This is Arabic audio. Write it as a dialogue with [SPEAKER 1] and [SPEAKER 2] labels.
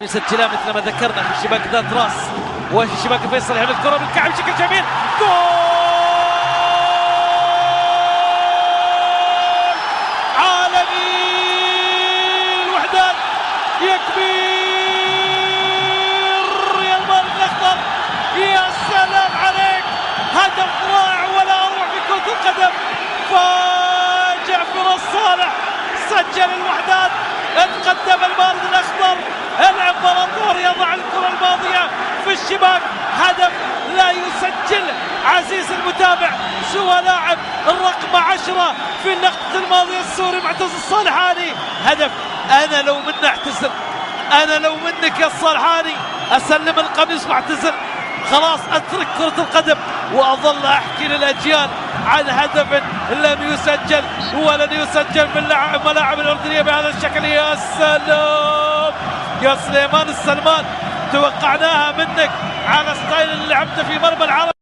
[SPEAKER 1] يسجلها مثل ما ذكرنا في شباك ذات راس وفي شباك فيصل. يعمل الكرة بالكعب بشكل جميل. جول عالمي الوحدات يكبر يا المارد الاخضر. يا سلام عليك، هدف رائع ولا اروع في كرة القدم. فاجع فراس صالح سجل الوحدات، اتقدم المارد الاخضر. الامبراطور يضع الكرة الماضية في الشباك. هدف لا يسجل عزيز المتابع سوى لاعب الرقم 10 في النقطة الماضية السوري معتز الصالحاني. هدف انا لو مني اعتزل، انا لو منك يا الصالحاني اسلم القميص واعتزل، خلاص اترك كرة القدم واظل احكي للاجيال عن هدف لم يسجل ولن يسجل من ملاعب الاردنية بهذا الشكل. يا سلام يا سليمان السلمان، توقعناها منك على ستايل اللي لعبته في مرمى العرب.